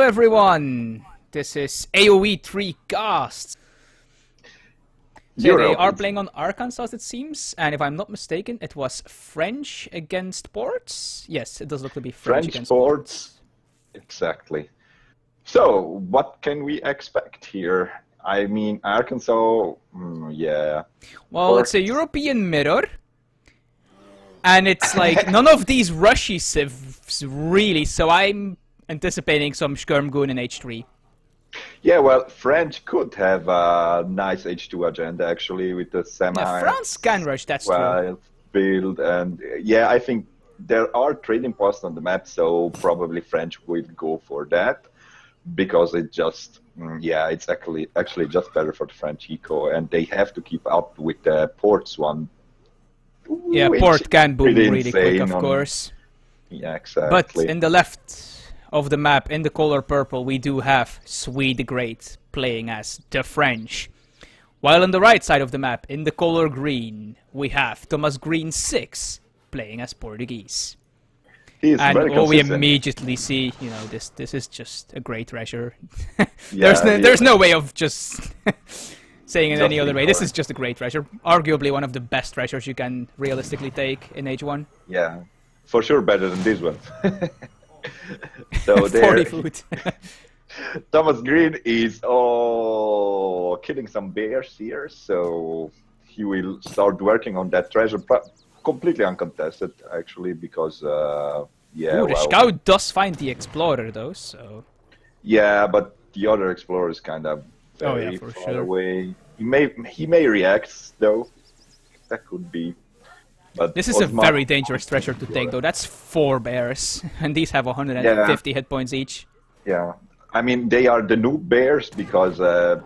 everyone! This is AoE3 Casts. So they are playing on Arkansas, it seems, and if I'm not mistaken, it was French against Ports. Yes, it does look to be French against Ports. Exactly. So, what can we expect here? I mean, Arkansas, yeah. Well, Ports. It's a European mirror, and it's like none of these rushy civs really, so I'm anticipating some Skirmgoon in H3. Yeah, well, French could have a nice H2 agenda, actually, with the semi. Yeah, France can rush, that's true. Build, and yeah, I think there are trading posts on the map, so probably French will go for that, because it just, yeah, it's actually just better for the French eco, and they have to keep up with the Ports one. Yeah, Port can boom really quick, of course. Yeah, exactly. But in the left of the map, in the color purple, we do have Sweethegreat playing as the French. While on the right side of the map, in the color green, we have Thomas Green 6 playing as Portuguese. And we immediately see, you know, this is just a great treasure. There's no way of just saying it any other way. This is just a great treasure. Arguably one of the best treasures you can realistically take in H1. Yeah, for sure better than this one. So 40 food. Thomas Green is killing some bears here, so he will start working on that treasure, completely uncontested actually, because yeah. Ooh, the scout does find the explorer though, so. Yeah, but the other explorer is kind of very far away. He may react though. That could be. But this is a very dangerous treasure to take, though. That's 4 bears, and these have 150 hit points each. Yeah, I mean, they are the noob bears, because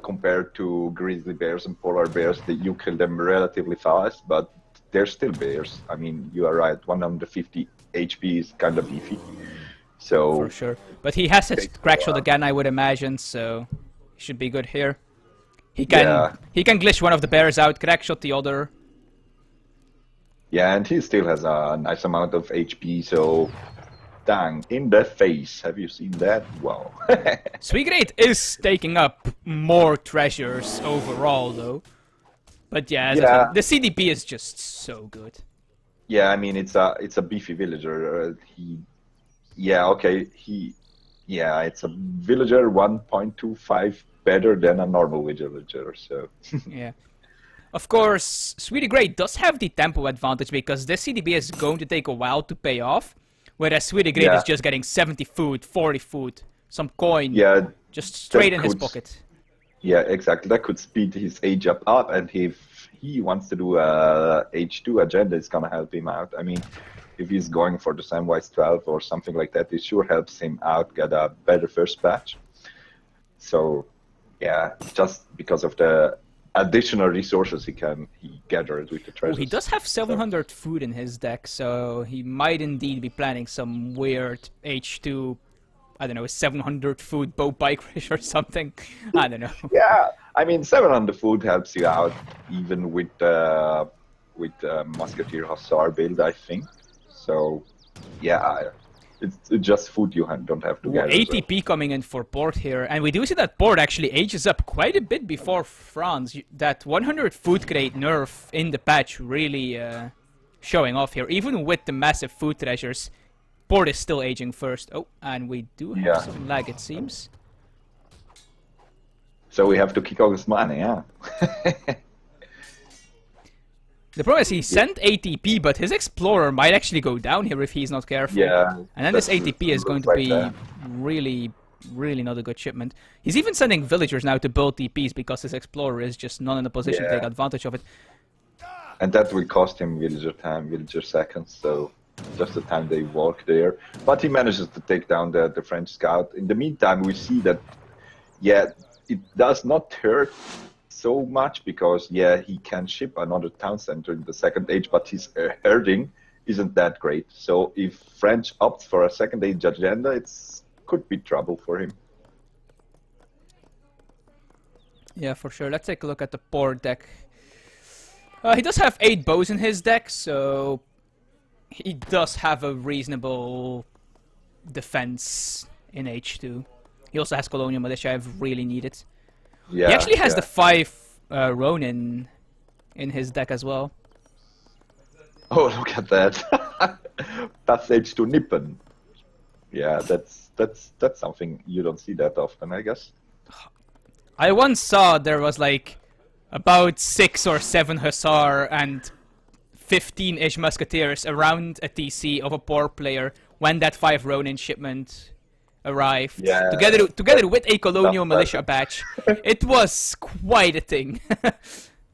compared to grizzly bears and polar bears, you kill them relatively fast, but they're still bears. I mean, you are right, 150 HP is kind of beefy. So for sure. But he has his crack shot again, I would imagine, so he should be good here. He can glitch one of the bears out, crack shot the other. Yeah, and he still has a nice amount of HP, so dang, in the face. Have you seen that? Wow. Sweethegreat is taking up more treasures overall, though. But yeah, the CDP is just so good. Yeah, I mean, it's a beefy villager. It's a villager 1.25 better than a normal villager, so. Yeah. Of course, Sweethegreat does have the tempo advantage, because this CDB is going to take a while to pay off, whereas Sweethegreat is just getting 70 food, 40 food, some coin, just straight in his pocket. Yeah, exactly. That could speed his age up, and if he wants to do a H2 agenda, it's gonna help him out. I mean, if he's going for the Samwise 12 or something like that, it sure helps him out, get a better first batch. So, yeah, just because of the additional resources he gathered with the treasures. He does have 700 food in his deck, so he might indeed be planning some weird H2, I don't know, 700 food bow bike rush or something. I don't know. Yeah, I mean, 700 food helps you out even with Musketeer Hussar build, I think. So, yeah, it's just food you don't have to gather. ATP coming in for Port here, and we do see that Port actually ages up quite a bit before France. That 100 food crate nerf in the patch really showing off here. Even with the massive food treasures, Port is still aging first. Oh, and we do have some lag, it seems. So we have to kick all this money, yeah. The problem is he sent ATP, but his Explorer might actually go down here if he's not careful. Yeah. And then this ATP is going to be really, really not a good shipment. He's even sending villagers now to build TPs, because his Explorer is just not in a position to take advantage of it. And that will cost him villager time, villager seconds, so just the time they walk there. But he manages to take down the French scout. In the meantime, we see that, yeah, it does not hurt so much, because he can ship another town center in the second age, but his herding isn't that great. So if French opts for a second age agenda, it could be trouble for him. Yeah, for sure. Let's take a look at the Port deck. He does have 8 bows in his deck, so he does have a reasonable defense in H2. He also has Colonial Militia. I've really needed. Yeah, He actually has yeah. the 5 Ronin in his deck as well. Oh, look at that. Passage to Nippon. Yeah, that's something you don't see that often, I guess. I once saw there was like about 6 or 7 Hussar and 15-ish Musketeers around a TC of a poor player when that 5 Ronin shipment arrived. Yeah, together with a Colonial that's Militia batch. It was quite a thing.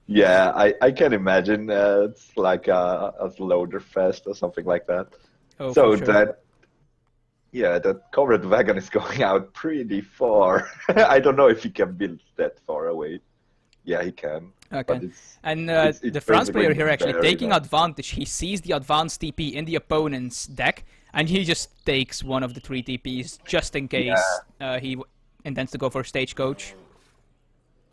Yeah, I can imagine. It's like a loader fest or something like that. Oh, So for sure. that covered wagon is going out pretty far. I don't know if he can build that far away. Yeah, he can. Okay. But it's, And it's the France basically player here actually very taking nice. advantage. He sees the advanced TP in the opponent's deck, and he just takes one of the 3 TPs just in case he intends to go for Stagecoach.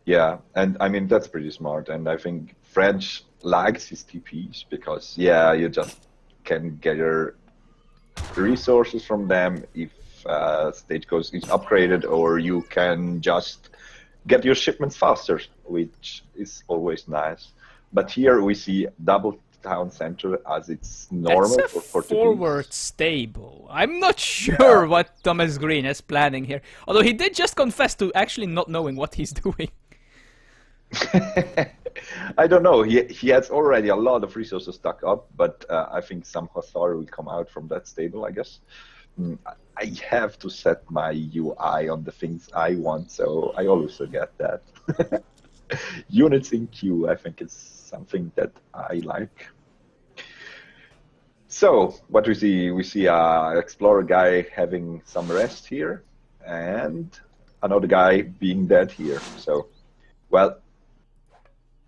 Yeah, and I mean that's pretty smart. And I think French likes his TPs because you just can gather resources from them if Stagecoach is upgraded, or you can just get your shipments faster, which is always nice. But here we see double town center as it's normal That's a for forward Portuguese. stable. I'm not sure what Thomas Green is planning here. Although he did just confess to actually not knowing what he's doing. I don't know. He has already a lot of resources stuck up, but I think some Hussar will come out from that stable, I guess. I have to set my UI on the things I want, so I always forget that. Units in queue, I think, is something that I like. So, what we see a explorer guy having some rest here, and another guy being dead here. So, well,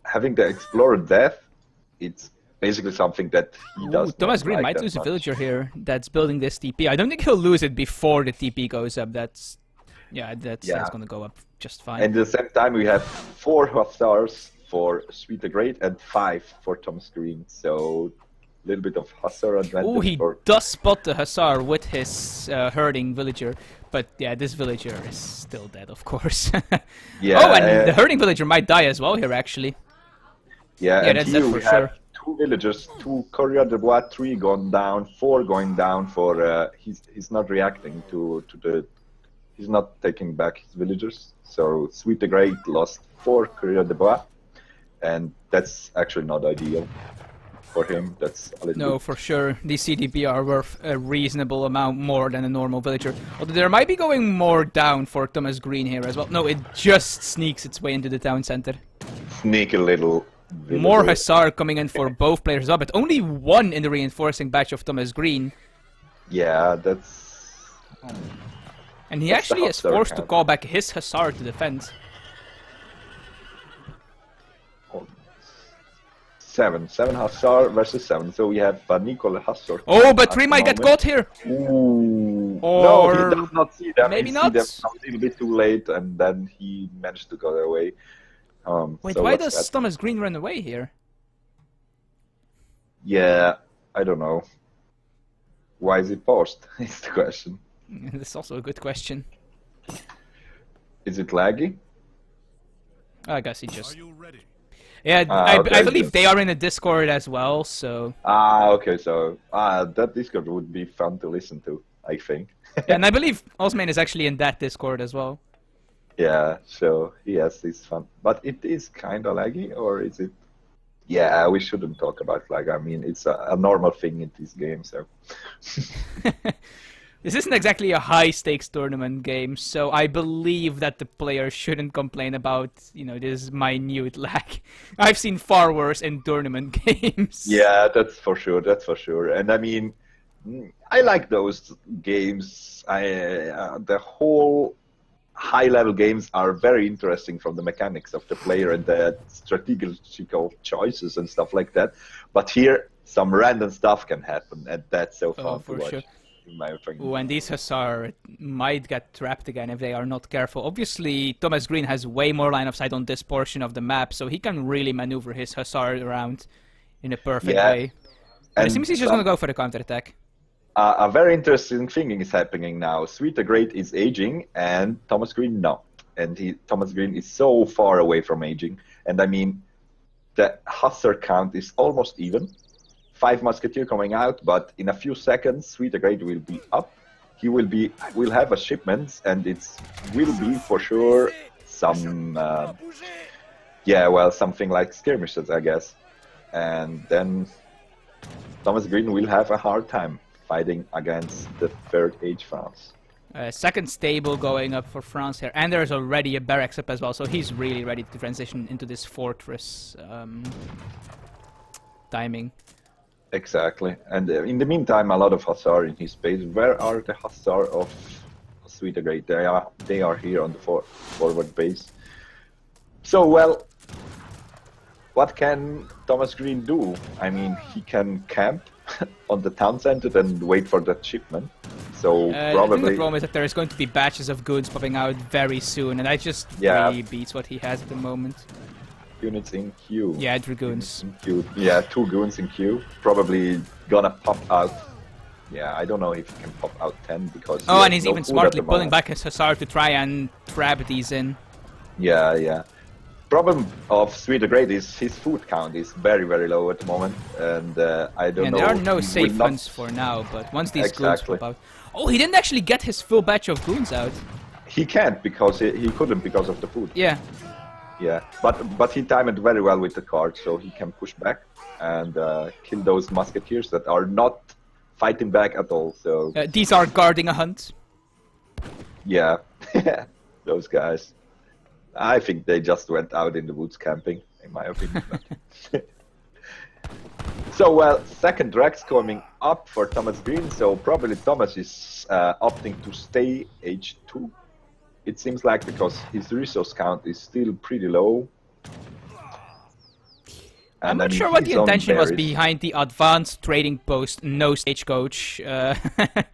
having the explorer death, it's basically something that he does. Thomas not Green like might that lose a much. villager here that's building this TP. I don't think he'll lose it before the TP goes up. That's gonna go up just fine. And at the same time, we have 4 Hussars for Sweethegreat and 5 for Thomas Green. So, a little bit of Hussar advantage. Oh, he for... does spot the Hussar with his herding villager. But yeah, this villager is still dead, of course. Yeah, oh, and the herding villager might die as well here, actually. Yeah, and that's here for we sure. have 2 villagers, 2 Courrier de Bois, 3 gone down, 4 going down for he's not reacting to the he's not taking back his villagers. So Sweet the Great lost 4 Courrier de Bois, and that's actually not ideal for him. That's a little No, bit... for sure. These CDP are worth a reasonable amount more than a normal villager. Although there might be going more down for Thomas Green here as well. No, it just sneaks its way into the town center. sneaky little villager. More Hussar coming in for both players as well, but only 1 in the reinforcing batch of Thomas Green. Yeah, that's... And he That's the actually is Hussar forced to count. call back his Hussar to defend. 7 Hussar versus 7. So we have Nicole Hussar. Oh, but at 3 the might get moment. caught here! Ooh. No, Or he does not see them. maybe he not. See them a little bit too late, and then he managed to go away. Wait, so why what's does that? Thomas Green run away here? Yeah, I don't know. Why is it paused? Is the question. That's also a good question. Is it laggy? I guess he just... Are you ready? Yeah, Ah, I okay, believe good. they are in a Discord as well, so... Okay, so that Discord would be fun to listen to, I think. Yeah, and I believe Osman is actually in that Discord as well. Yeah, so he has this fun. But it is kind of laggy, or is it? Yeah, we shouldn't talk about lag. I mean, it's a normal thing in this game, so... This isn't exactly a high-stakes tournament game, so I believe that the players shouldn't complain about, this minute lag. I've seen far worse in tournament games. Yeah, that's for sure. That's for sure. And I mean, I like those games. The whole high-level games are very interesting from the mechanics of the player and the strategical choices and stuff like that. But here, some random stuff can happen, and that's so fun to for watch. sure. In my opinion. Ooh, and these Hussar might get trapped again if they are not careful. Obviously, Thomas Green has way more line of sight on this portion of the map, so he can really maneuver his Hussar around in a perfect way. But it And seems he's just some- gonna go for the counterattack. A very interesting thing is happening now. Sweethegreat is aging, and Thomas Green not. And Thomas Green is so far away from aging. And I mean, the Hussar count is almost even. 5 Musketeer coming out, but in a few seconds, Sweethegreat will be up. He will have a shipment, and it will be for sure some, something like skirmishes, I guess. And then Thomas Green will have a hard time fighting against the third age France. Second stable going up for France here, and there's already a barracks up as well, so he's really ready to transition into this fortress timing. Exactly, and in the meantime, a lot of Hussar in his base. Where are the Hussar of Sweethegreat? They are here on the forward base. So, well, what can Thomas Green do? I mean, he can camp on the town center and wait for that shipment. So I probably think the problem is that there is going to be batches of goons popping out very soon, and that just really beats what he has at the moment. Units in queue. Yeah, dragoons. In queue. Yeah, 2 goons in queue. Probably gonna pop out. Yeah, I don't know if he can pop out 10 because. Oh, and he's even smartly pulling back his Hussar to try and trap these in. Yeah, yeah. Problem of Sweethegreat is his food count is very, very low at the moment, and I don't know. There are no safe hunts for now, but once these goons pop out. Oh, he didn't actually get his full batch of goons out. He can't because he couldn't because of the food. Yeah. Yeah, but he timed it very well with the card, so he can push back and kill those musketeers that are not fighting back at all. So these are guarding a hunt. Yeah, those guys. I think they just went out in the woods camping, in my opinion. So, well, second Rex coming up for Thomas Green, so probably Thomas is opting to stay H2. It seems like because his resource count is still pretty low. I'm not sure what the intention was behind the advanced trading post no stagecoach. That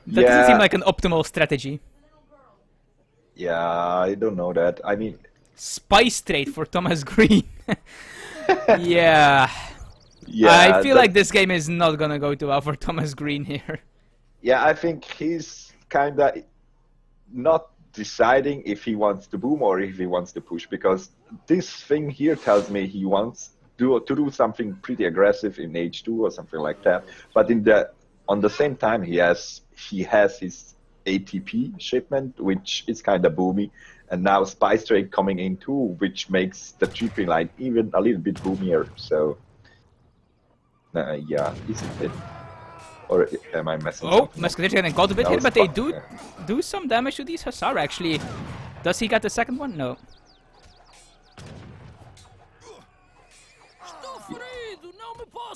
doesn't seem like an optimal strategy. Yeah, I don't know that. I mean... Spice trade for Thomas Green. Yeah. Yeah. I feel like this game is not gonna go too well for Thomas Green here. Yeah, I think he's kinda not deciding if he wants to boom or if he wants to push, because this thing here tells me he wants to do something pretty aggressive in H2 or something like that. But on the same time, he has his ATP shipment, which is kind of boomy, and now Spice Trade coming in too, which makes the GP line even a little bit boomier. So, yeah, isn't it? Or am I messing up? Oh, Musketeers getting got a bit hit, but they do some damage to these Hussar actually. Does he get the second one? No.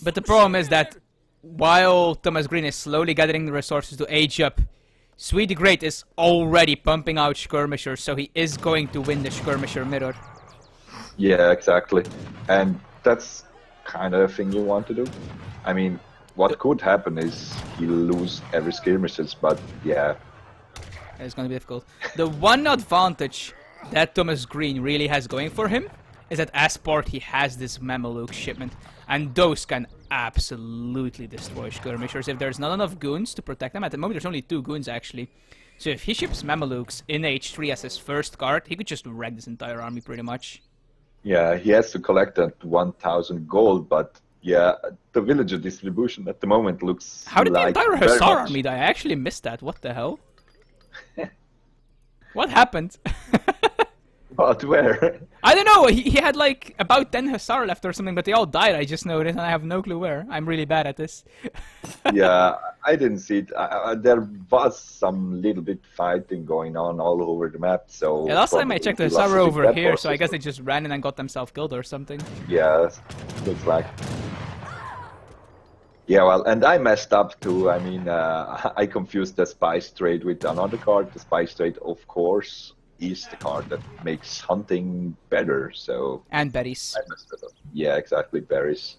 But the problem is that while Thomas Green is slowly gathering the resources to age up, Sweethegreat is already pumping out skirmishers, so he is going to win the skirmisher mirror. Yeah, exactly. And that's kind of the thing you want to do. I mean, what could happen is he'll lose every skirmishes, but yeah. It's going to be difficult. The one advantage that Thomas Green really has going for him is that as part he has this Mameluke shipment, and those can absolutely destroy skirmishers if there's not enough goons to protect them. At the moment there's only 2 goons actually. So if he ships Mamelukes in H3 as his first card, he could just wreck this entire army pretty much. Yeah, he has to collect that 1,000 gold, but yeah, the villager distribution at the moment looks How did like the entire Hussar army die? I actually missed that. What the hell? What happened? But where? I don't know. He had like about 10 Hussar left or something, but they all died. I just noticed, and I have no clue where. I'm really bad at this. Yeah, I didn't see it. There was some little bit fighting going on all over the map. So yeah, last time I checked, the Hussar were over here, so I guess they just ran in and got themselves killed or something. Yeah, looks like. Yeah, well, and I messed up too. I mean, I confused the Spice Trade with another card. The Spice Trade, of course, is the card that makes hunting better. So and berries. I messed it up. Yeah, exactly, berries.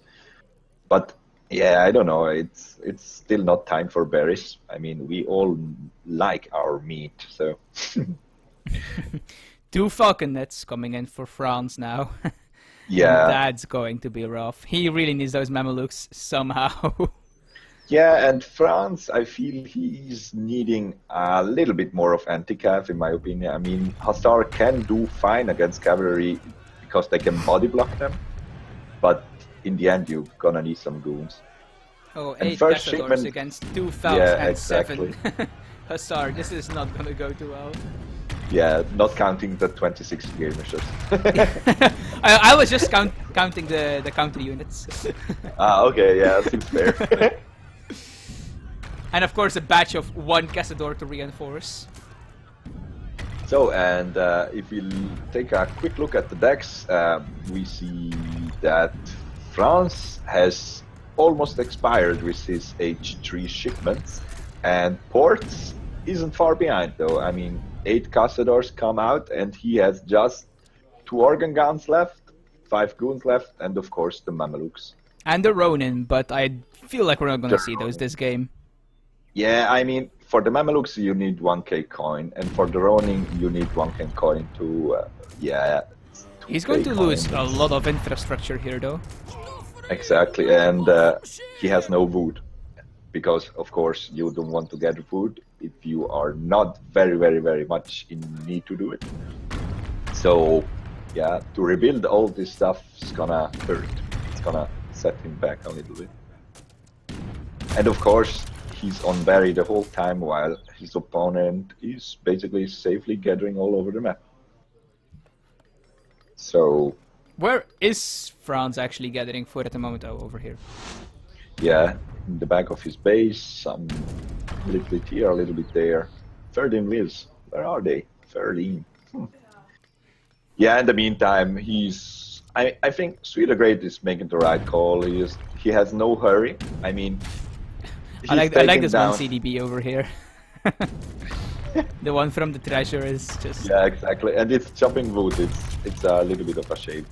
But yeah, I don't know. It's still not time for berries. I mean, we all like our meat, so. 2 falcon nets coming in for France now. Yeah. That's going to be rough. He really needs those Mamelukes somehow. Yeah, and France, I feel he's needing a little bit more of anti-cav, in my opinion. I mean, Hussar can do fine against cavalry because they can body block them, but in the end, you're gonna need some goons. Oh, And 8 first Castadors shipment, against 2,007 yeah, exactly. Hussar. This is not gonna go too well. Yeah, not counting the 26 skirmishers. I was just counting the counter units. Ah, okay, yeah, seems fair. And of course a batch of 1 Castador to reinforce. So, and if we take a quick look at the decks, we see that France has almost expired with his H3 shipments, and Ports isn't far behind though. I mean, 8 Castadors come out, and he has just 2 organ guns left, 5 goons left, and of course the Mamelukes. And the Ronin, but I feel like we're not gonna The see those Ronin. this game. Yeah, I mean, for the Mamelukes you need 1k coin, and for the Ronin you need 1k coin to, yeah. He's going to lose a lot of infrastructure here though. Exactly, and he has no wood, because of course you don't want to get wood if you are not very much in need to do it. So, yeah, to rebuild all this stuff is gonna hurt. It's gonna set him back a little bit. And of course, he's on Barry the whole time while his opponent is basically safely gathering all over the map. So, Where is France actually gathering food at the moment? Oh, over here. yeah, in the back of his base, some a little bit here, a little bit there. 13 wheels, where are they? 13. Yeah, in the meantime, he's... I think Sweethegreat is making the right call. He has no hurry. I mean, I like this down... one CDB over here. The one from the treasure is just... Yeah, exactly. And it's chopping wood. It's a little bit of a shame.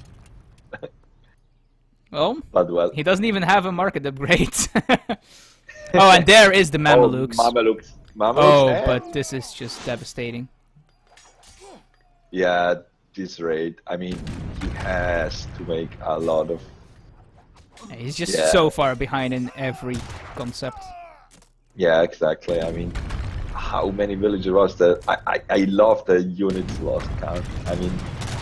Oh, but well, he doesn't even have a market upgrade. Oh, and there is the Mamelukes. Oh, Mamelukes. Oh, eh? but this is just devastating. Yeah, this raid. I mean, he has to make a lot of... He's just so far behind in every concept. Yeah, exactly. I mean, how many villagers was there? I love the units lost count. I mean,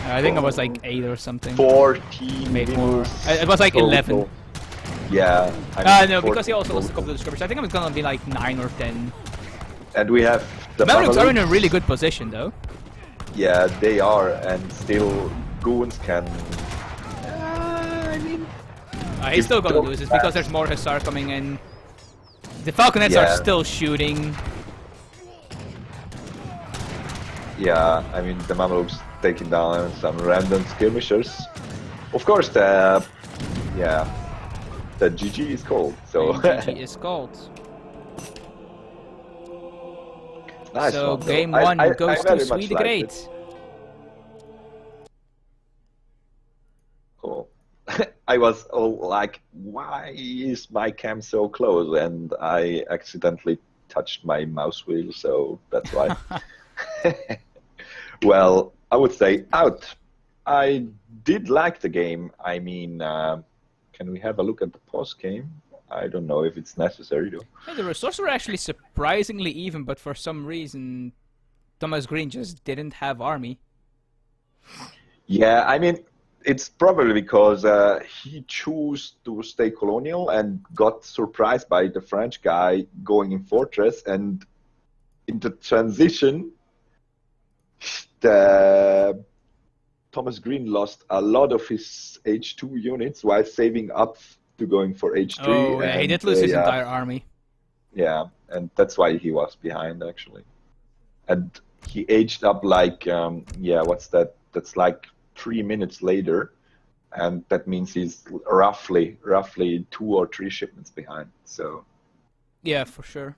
I think it was like 8 or something. 14. Maybe more. It was like 11. Yeah. I mean, No, because he also lost a couple of skirmishers. I think it was gonna be like 9 or 10. And we have the Mamelukes are in a really good position though. Yeah, they are, and still goons can... I mean... He's still gonna lose this because there's more Hussar coming in. The Falconets are still shooting. Yeah, I mean, the Mamelukes taking down some random skirmishers. Of course, the GG is called, so... GG is called. Nice so one, game though. 1 goes to very much Sweethegreat. Cool. I was all like, why is my cam so close? And I accidentally touched my mouse wheel, so that's why. Well, I would say out. I did like the game. I mean, can we have a look at the post game? I don't know if it's necessary though. Yeah, the resources were actually surprisingly even, but for some reason, Thomas Green just didn't have army. Yeah, I mean, it's probably because he chose to stay colonial and got surprised by the French guy going in fortress, and in the transition, Thomas Green lost a lot of his H2 units while saving up to going for H3. Oh, yeah, he did lose his entire army. Yeah, and that's why he was behind, actually. And he aged up like, what's that? That's like 3 minutes later, and that means he's roughly 2 or 3 shipments behind. So yeah, for sure.